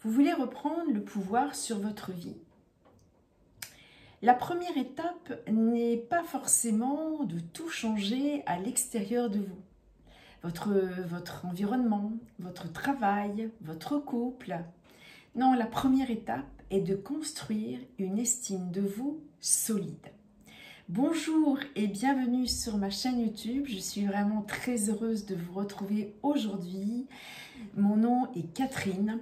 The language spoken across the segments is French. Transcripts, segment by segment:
Vous voulez reprendre le pouvoir sur votre vie. La première étape n'est pas forcément de tout changer à l'extérieur de vous. Votre environnement, votre travail, votre couple. Non, la première étape est de construire une estime de vous solide. Bonjour et bienvenue sur ma chaîne YouTube. Je suis vraiment très heureuse de vous retrouver aujourd'hui. Mon nom est Catherine.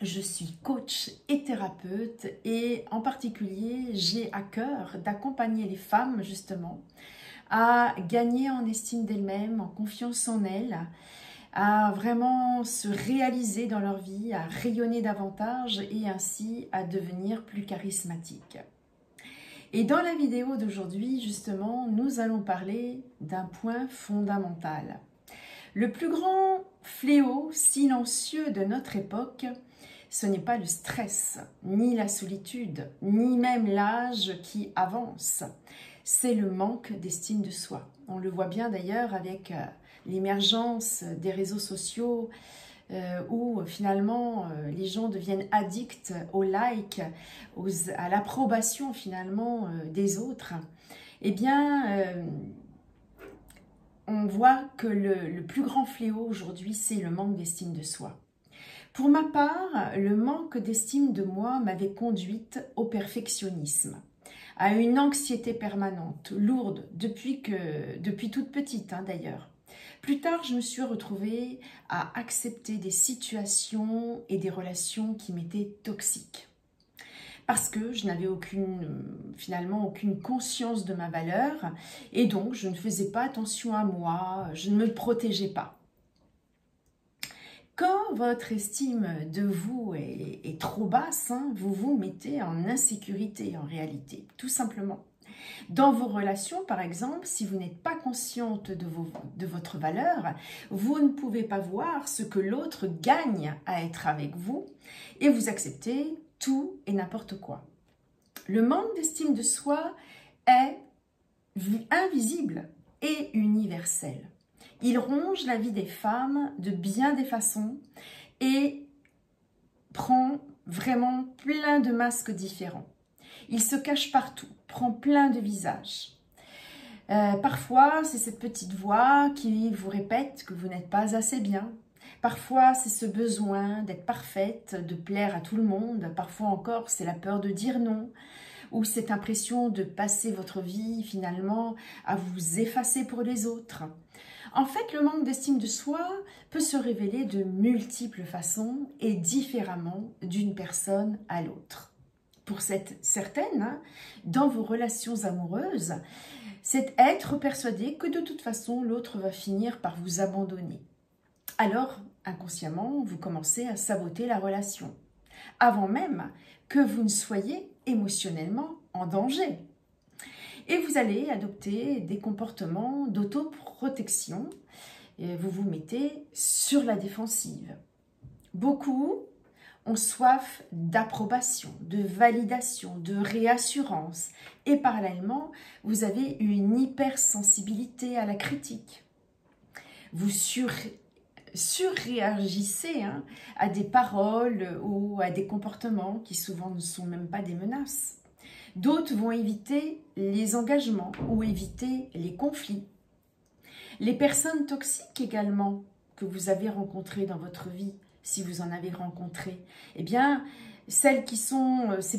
Je suis coach et thérapeute et en particulier, j'ai à cœur d'accompagner les femmes justement à gagner en estime d'elles-mêmes, en confiance en elles, à vraiment se réaliser dans leur vie, à rayonner davantage et ainsi à devenir plus charismatiques. Et dans la vidéo d'aujourd'hui, justement, nous allons parler d'un point fondamental. Le plus grand fléau silencieux de notre époque, ce n'est pas le stress, ni la solitude, ni même l'âge qui avance. C'est le manque d'estime de soi. On le voit bien d'ailleurs avec l'émergence des réseaux sociaux où finalement les gens deviennent addicts aux likes, à l'approbation finalement des autres. Eh bien, on voit que le plus grand fléau aujourd'hui, c'est le manque d'estime de soi. Pour ma part, le manque d'estime de moi m'avait conduite au perfectionnisme, à une anxiété permanente, lourde, depuis toute petite d'ailleurs. Plus tard, je me suis retrouvée à accepter des situations et des relations qui m'étaient toxiques. Parce que je n'avais finalement aucune conscience de ma valeur et donc je ne faisais pas attention à moi, je ne me protégeais pas. Quand votre estime de vous est trop basse, vous vous mettez en insécurité en réalité, tout simplement. Dans vos relations, par exemple, si vous n'êtes pas consciente de votre valeur, vous ne pouvez pas voir ce que l'autre gagne à être avec vous et vous acceptez tout et n'importe quoi. Le manque d'estime de soi est invisible et universel. Il ronge la vie des femmes de bien des façons et prend vraiment plein de masques différents. Il se cache partout, prend plein de visages. Parfois, c'est cette petite voix qui vous répète que vous n'êtes pas assez bien. Parfois, c'est ce besoin d'être parfaite, de plaire à tout le monde. Parfois encore, c'est la peur de dire non. Ou cette impression de passer votre vie finalement à vous effacer pour les autres. En fait, le manque d'estime de soi peut se révéler de multiples façons et différemment d'une personne à l'autre. Pour certaines, dans vos relations amoureuses, c'est être persuadé que de toute façon, l'autre va finir par vous abandonner. Alors, inconsciemment, vous commencez à saboter la relation, avant même que vous ne soyez émotionnellement en danger. Et vous allez adopter des comportements d'autoprotection et vous vous mettez sur la défensive. Beaucoup ont soif d'approbation, de validation, de réassurance et parallèlement, vous avez une hypersensibilité à la critique. Vous surréagissez à des paroles ou à des comportements qui souvent ne sont même pas des menaces. D'autres vont éviter les engagements ou éviter les conflits. Les personnes toxiques également que vous avez rencontrées dans votre vie, si vous en avez rencontré, eh bien, ces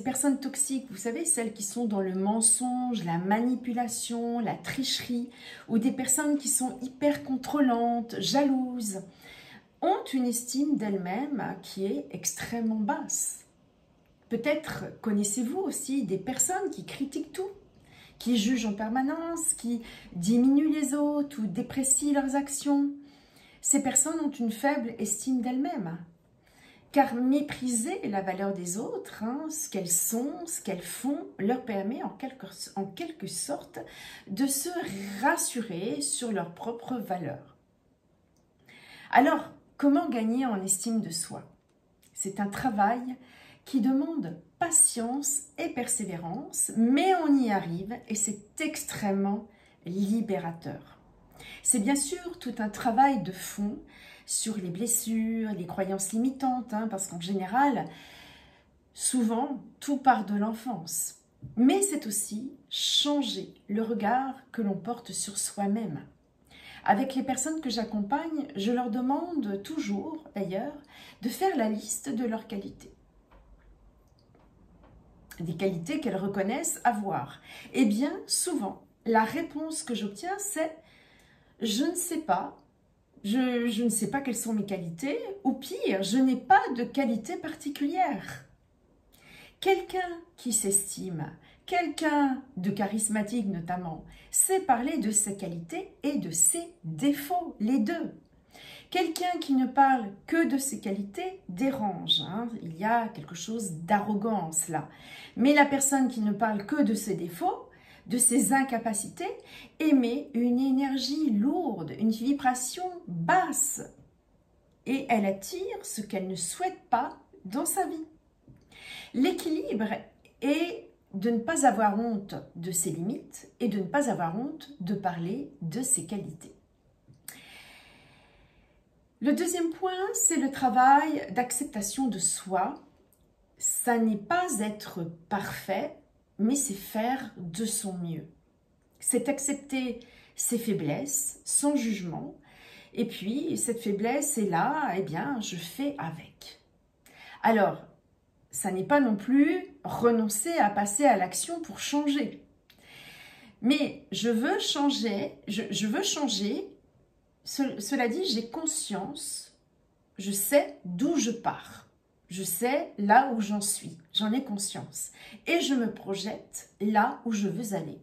personnes toxiques, vous savez, celles qui sont dans le mensonge, la manipulation, la tricherie, ou des personnes qui sont hyper contrôlantes, jalouses, ont une estime d'elles-mêmes qui est extrêmement basse. Peut-être connaissez-vous aussi des personnes qui critiquent tout, qui jugent en permanence, qui diminuent les autres ou déprécient leurs actions. Ces personnes ont une faible estime d'elles-mêmes, car mépriser la valeur des autres, ce qu'elles sont, ce qu'elles font, leur permet en quelque sorte de se rassurer sur leur propre valeur. Alors, comment gagner en estime de soi? C'est un travail qui demande patience et persévérance, mais on y arrive et c'est extrêmement libérateur. C'est bien sûr tout un travail de fond, sur les blessures, les croyances limitantes, hein, parce qu'en général, souvent, tout part de l'enfance. Mais c'est aussi changer le regard que l'on porte sur soi-même. Avec les personnes que j'accompagne, je leur demande toujours, d'ailleurs, de faire la liste de leurs qualités. Des qualités qu'elles reconnaissent avoir. Eh bien, souvent, la réponse que j'obtiens, c'est « je ne sais pas ». Je ne sais pas quelles sont mes qualités, ou pire, je n'ai pas de qualité particulière. Quelqu'un qui s'estime, quelqu'un de charismatique notamment, sait parler de ses qualités et de ses défauts, les deux. Quelqu'un qui ne parle que de ses qualités dérange, hein. Il y a quelque chose d'arrogance là. Mais la personne qui ne parle que de ses défauts, de ses incapacités, émet une énergie lourde, une vibration basse. Et elle attire ce qu'elle ne souhaite pas dans sa vie. L'équilibre est de ne pas avoir honte de ses limites et de ne pas avoir honte de parler de ses qualités. Le deuxième point, c'est le travail d'acceptation de soi. Ça n'est pas être parfait, mais c'est faire de son mieux. C'est accepter ses faiblesses, son jugement. Et puis, cette faiblesse est là, eh bien, je fais avec. Alors, ça n'est pas non plus renoncer à passer à l'action pour changer. Mais je veux changer, cela dit, j'ai conscience, je sais d'où je pars. Je sais là où j'en suis, j'en ai conscience. Et je me projette là où je veux aller.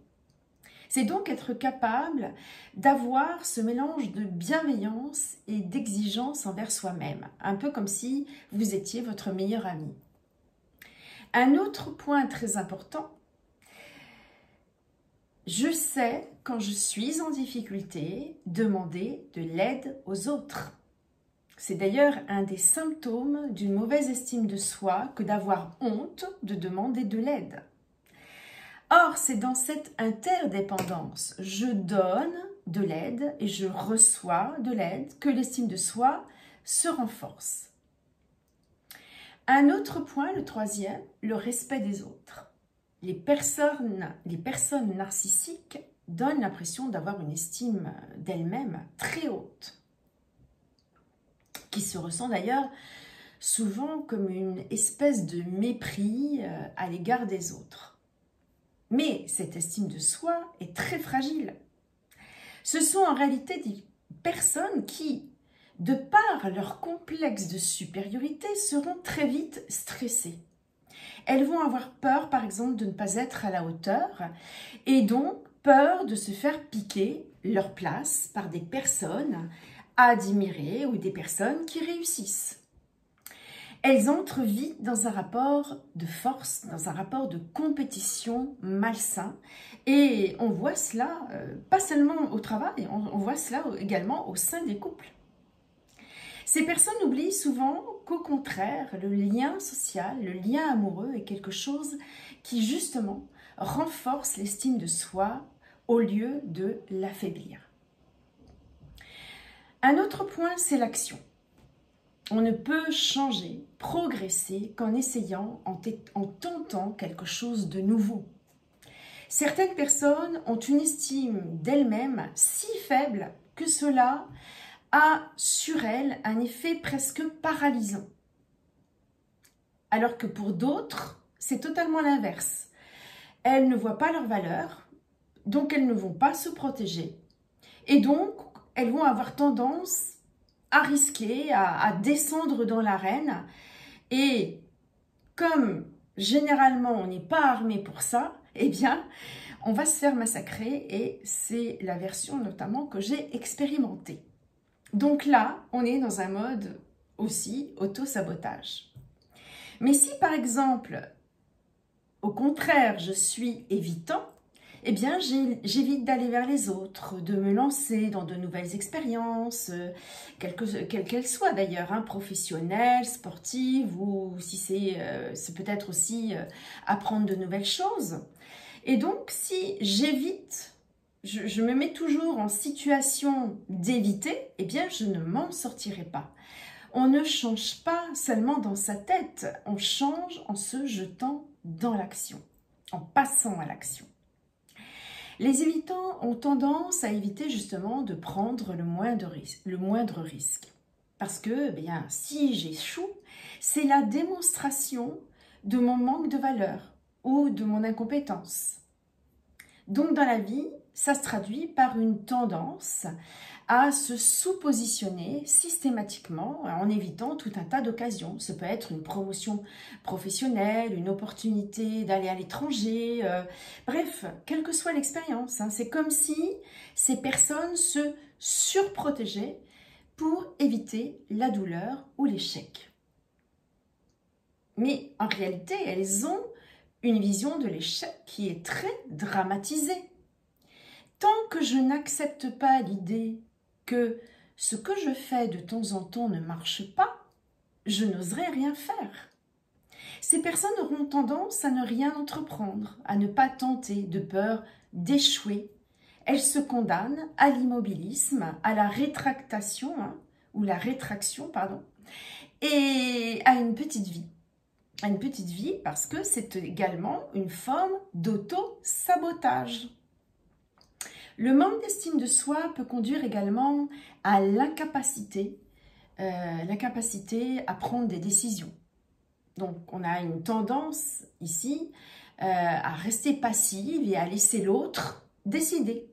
C'est donc être capable d'avoir ce mélange de bienveillance et d'exigence envers soi-même. Un peu comme si vous étiez votre meilleur ami. Un autre point très important, je sais quand je suis en difficulté demander de l'aide aux autres. C'est d'ailleurs un des symptômes d'une mauvaise estime de soi que d'avoir honte de demander de l'aide. Or, c'est dans cette interdépendance, je donne de l'aide et je reçois de l'aide, que l'estime de soi se renforce. Un autre point, le troisième, le respect des autres. Les personnes narcissiques donnent l'impression d'avoir une estime d'elles-mêmes très haute, qui se ressent d'ailleurs souvent comme une espèce de mépris à l'égard des autres. Mais cette estime de soi est très fragile. Ce sont en réalité des personnes qui, de par leur complexe de supériorité, seront très vite stressées. Elles vont avoir peur, par exemple, de ne pas être à la hauteur et donc peur de se faire piquer leur place par des personnes à admirer ou des personnes qui réussissent. Elles entrent vite dans un rapport de force, dans un rapport de compétition malsain. Et on voit cela, pas seulement au travail, on voit cela également au sein des couples. Ces personnes oublient souvent qu'au contraire, le lien social, le lien amoureux est quelque chose qui justement renforce l'estime de soi au lieu de l'affaiblir. Un autre point, c'est l'action. On ne peut changer, progresser qu'en essayant, en tentant quelque chose de nouveau. Certaines personnes ont une estime d'elles-mêmes si faible que cela a sur elles un effet presque paralysant. Alors que pour d'autres, c'est totalement l'inverse. Elles ne voient pas leur valeur, donc elles ne vont pas se protéger. Et donc, elles vont avoir tendance à risquer, à descendre dans l'arène. Et comme généralement on n'est pas armé pour ça, eh bien, on va se faire massacrer et c'est la version notamment que j'ai expérimentée. Donc là, on est dans un mode aussi auto-sabotage. Mais si par exemple, au contraire, je suis évitant, eh bien, j'évite d'aller vers les autres, de me lancer dans de nouvelles expériences, quelles qu'elles soient d'ailleurs, hein, professionnelles, sportives, ou si c'est peut-être aussi apprendre de nouvelles choses. Et donc, si j'évite je me mets toujours en situation d'éviter, eh bien je ne m'en sortirai pas. On ne change pas seulement dans sa tête, on change en se jetant dans l'action, en passant à l'action. Les évitants ont tendance à éviter justement de prendre le moindre risque. Parce que bien, si j'échoue, c'est la démonstration de mon manque de valeur ou de mon incompétence. Donc dans la vie, ça se traduit par une tendance à se sous-positionner systématiquement en évitant tout un tas d'occasions. Ça peut être une promotion professionnelle, une opportunité d'aller à l'étranger, bref, quelle que soit l'expérience. Hein, c'est comme si ces personnes se surprotégeaient pour éviter la douleur ou l'échec. Mais en réalité, elles ont une vision de l'échec qui est très dramatisée. Tant que je n'accepte pas l'idée que ce que je fais de temps en temps ne marche pas, je n'oserai rien faire. Ces personnes auront tendance à ne rien entreprendre, à ne pas tenter, de peur d'échouer. Elles se condamnent à l'immobilisme, à la rétractation, ou la rétraction, pardon, et à une petite vie. À une petite vie parce que c'est également une forme d'auto-sabotage. Le manque d'estime de soi peut conduire également à l'incapacité à prendre des décisions. Donc, on a une tendance ici à rester passive et à laisser l'autre décider.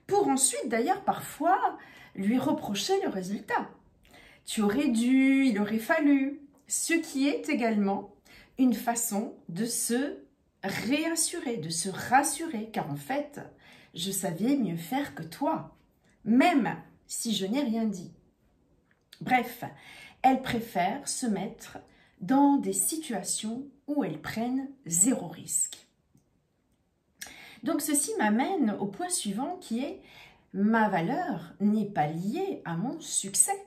Pour ensuite, d'ailleurs, parfois, lui reprocher le résultat. Tu aurais dû, il aurait fallu. Ce qui est également une façon de se réassurer, de se rassurer, car en fait, je savais mieux faire que toi, même si je n'ai rien dit. Bref, elles préfèrent se mettre dans des situations où elles prennent zéro risque. Donc ceci m'amène au point suivant qui est ma valeur n'est pas liée à mon succès.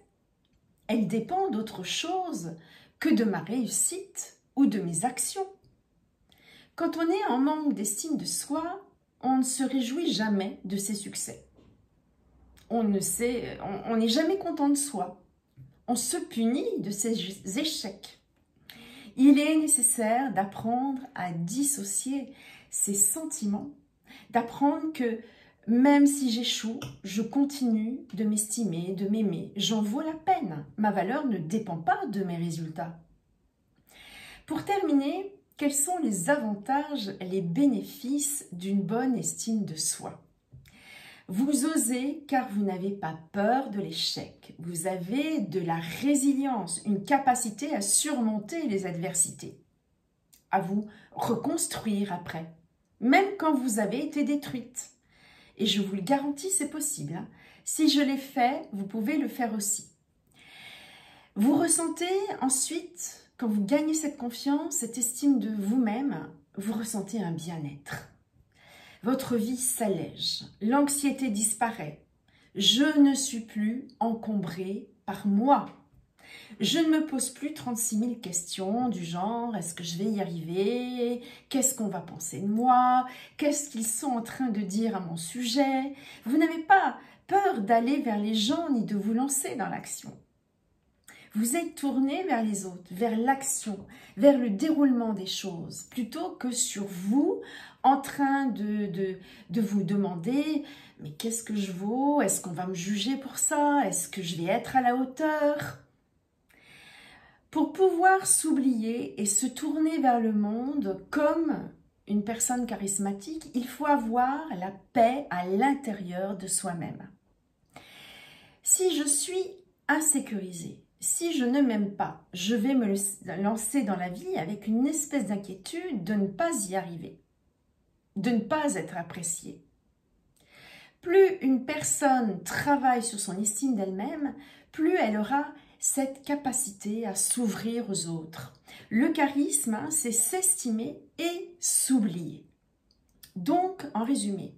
Elle dépend d'autre chose que de ma réussite ou de mes actions. Quand on est en manque d'estime de soi, on ne se réjouit jamais de ses succès. On n'est jamais content de soi. On se punit de ses échecs. Il est nécessaire d'apprendre à dissocier ses sentiments, d'apprendre que même si j'échoue, je continue de m'estimer, de m'aimer. J'en vaux la peine. Ma valeur ne dépend pas de mes résultats. Pour terminer, quels sont les avantages, les bénéfices d'une bonne estime de soi? Vous osez car vous n'avez pas peur de l'échec. Vous avez de la résilience, une capacité à surmonter les adversités, à vous reconstruire après, même quand vous avez été détruite. Et je vous le garantis, c'est possible. Si je l'ai fait, vous pouvez le faire aussi. Vous ressentez ensuite, quand vous gagnez cette confiance, cette estime de vous-même, vous ressentez un bien-être. Votre vie s'allège, l'anxiété disparaît. Je ne suis plus encombrée par moi. Je ne me pose plus 36 000 questions du genre « est-ce que je vais y arriver ? Qu'est-ce qu'on va penser de moi ? Qu'est-ce qu'ils sont en train de dire à mon sujet ?» Vous n'avez pas peur d'aller vers les gens ni de vous lancer dans l'action. Vous êtes tourné vers les autres, vers l'action, vers le déroulement des choses, plutôt que sur vous, en train de vous demander « mais qu'est-ce que je vaux ? Est-ce qu'on va me juger pour ça ? Est-ce que je vais être à la hauteur ?» Pour pouvoir s'oublier et se tourner vers le monde comme une personne charismatique, il faut avoir la paix à l'intérieur de soi-même. Si je suis insécurisée, si je ne m'aime pas, je vais me lancer dans la vie avec une espèce d'inquiétude de ne pas y arriver, de ne pas être appréciée. Plus une personne travaille sur son estime d'elle-même, plus elle aura cette capacité à s'ouvrir aux autres. Le charisme, c'est s'estimer et s'oublier. Donc, en résumé,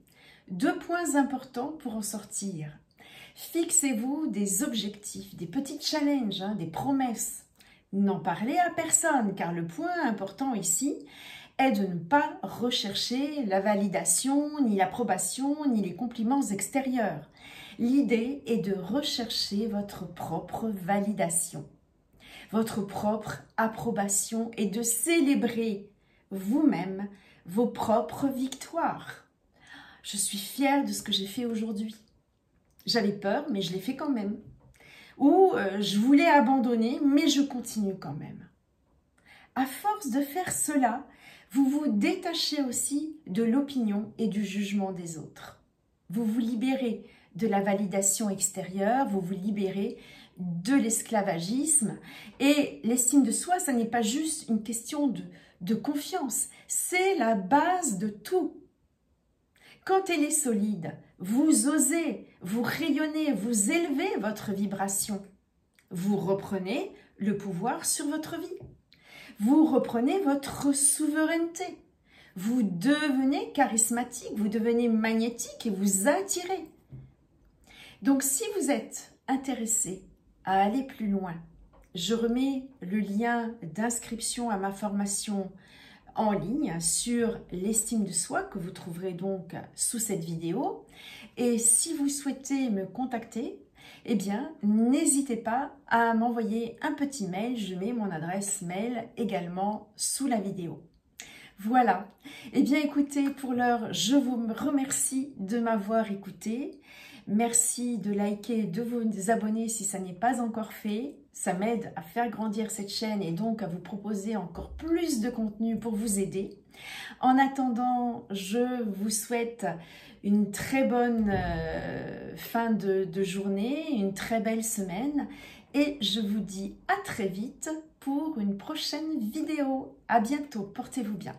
2 points importants pour en sortir. Fixez-vous des objectifs, des petits challenges, des promesses. N'en parlez à personne, car le point important ici est de ne pas rechercher la validation, ni l'approbation, ni les compliments extérieurs. L'idée est de rechercher votre propre validation, votre propre approbation et de célébrer vous-même vos propres victoires. Je suis fière de ce que j'ai fait aujourd'hui. J'avais peur, mais je l'ai fait quand même. Ou je voulais abandonner, mais je continue quand même. À force de faire cela, vous vous détachez aussi de l'opinion et du jugement des autres. Vous vous libérez de la validation extérieure, vous vous libérez de l'esclavagisme. Et l'estime de soi, ça n'est pas juste une question de confiance, c'est la base de tout. Quand elle est solide, vous osez, vous rayonnez, vous élevez votre vibration. Vous reprenez le pouvoir sur votre vie. Vous reprenez votre souveraineté. Vous devenez charismatique, vous devenez magnétique et vous attirez. Donc si vous êtes intéressé à aller plus loin, je remets le lien d'inscription à ma formation en ligne sur l'estime de soi que vous trouverez donc sous cette vidéo. Et si vous souhaitez me contacter, eh bien, n'hésitez pas à m'envoyer un petit mail. Je mets mon adresse mail également sous la vidéo. Voilà. Eh bien, écoutez, pour l'heure, je vous remercie de m'avoir écouté. Merci de liker, de vous abonner si ça n'est pas encore fait. Ça m'aide à faire grandir cette chaîne et donc à vous proposer encore plus de contenu pour vous aider. En attendant, je vous souhaite une très bonne fin de journée, une très belle semaine et je vous dis à très vite pour une prochaine vidéo. À bientôt, portez-vous bien.